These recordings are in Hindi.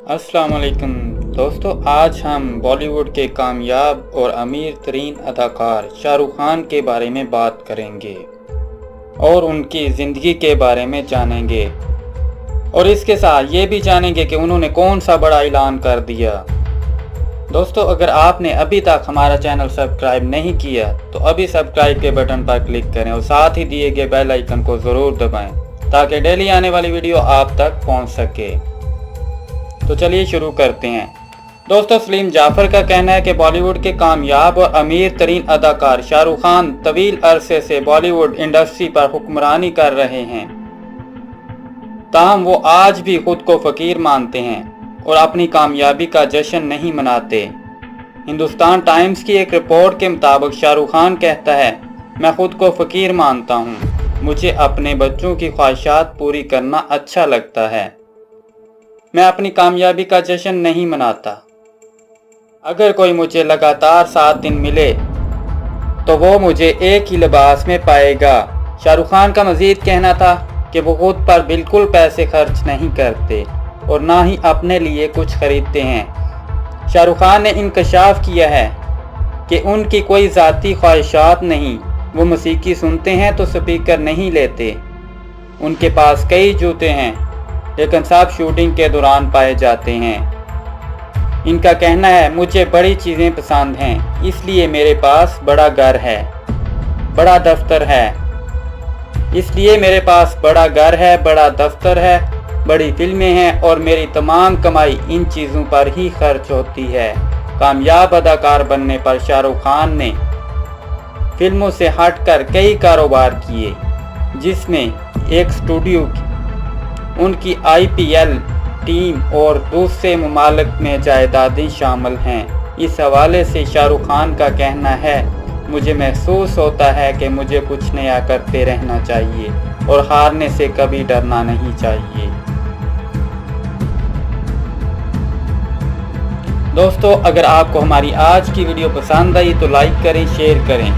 अस्सलाम वालेकुम दोस्तों, आज हम बॉलीवुड के कामयाब और अमीर तरीन अदाकार शाहरुख खान के बारे में बात करेंगे और उनकी ज़िंदगी के बारे में जानेंगे और इसके साथ ये भी जानेंगे कि उन्होंने कौन सा बड़ा ऐलान कर दिया। दोस्तों, अगर आपने अभी तक हमारा चैनल सब्सक्राइब नहीं किया तो अभी सब्सक्राइब के बटन पर क्लिक करें और साथ ही दिए गए बेल आइकन को ज़रूर दबाएं ताकि डेली आने वाली वीडियो आप तक पहुंच सके। तो चलिए शुरू करते हैं। दोस्तों, सलीम जाफर का कहना है कि बॉलीवुड के कामयाब और अमीर तरीन अदाकार शाहरुख खान तवील अरसे से बॉलीवुड इंडस्ट्री पर हुक्मरानी कर रहे हैं, ताहम वो आज भी खुद को फ़कीर मानते हैं और अपनी कामयाबी का जश्न नहीं मनाते। हिंदुस्तान टाइम्स की एक रिपोर्ट के मुताबिक शाहरुख खान कहता है, मैं खुद को फ़कीर मानता हूँ, मुझे अपने बच्चों की ख्वाहिशात पूरी करना अच्छा लगता है, मैं अपनी कामयाबी का जश्न नहीं मनाता। अगर कोई मुझे लगातार 7 दिन मिले तो वो मुझे एक ही लिबास में पाएगा। शाहरुख खान का मज़ीद कहना था कि वो खुद पर बिल्कुल पैसे खर्च नहीं करते और ना ही अपने लिए कुछ खरीदते हैं। शाहरुख खान ने इंकशाफ किया है कि उनकी कोई ज़ाती ख्वाहिशात नहीं, वो मौसीकी सुनते हैं तो स्पीकर नहीं लेते। उनके पास कई जूते हैं लेकिन सब शूटिंग के दौरान पाए जाते हैं। इनका कहना है, मुझे बड़ी चीज़ें पसंद हैं, इसलिए मेरे पास बड़ा घर है, बड़ा दफ्तर है, इसलिए मेरे पास बड़ा घर है, बड़ा दफ्तर है, बड़ी फिल्में हैं और मेरी तमाम कमाई इन चीज़ों पर ही खर्च होती है। कामयाब अदाकार बनने पर शाहरुख खान ने फिल्मों से हटकर कई कारोबार किए, जिसमें एक स्टूडियो उनकी IPL टीम और दूसरे ममालिक में जायदादें शामिल हैं। इस हवाले से शाहरुख खान का कहना है, मुझे महसूस होता है कि मुझे कुछ नया करते रहना चाहिए और हारने से कभी डरना नहीं चाहिए। दोस्तों, अगर आपको हमारी आज की वीडियो पसंद आई तो लाइक करें, शेयर करें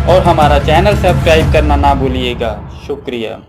और हमारा चैनल सब्सक्राइब करना ना भूलिएगा। शुक्रिया।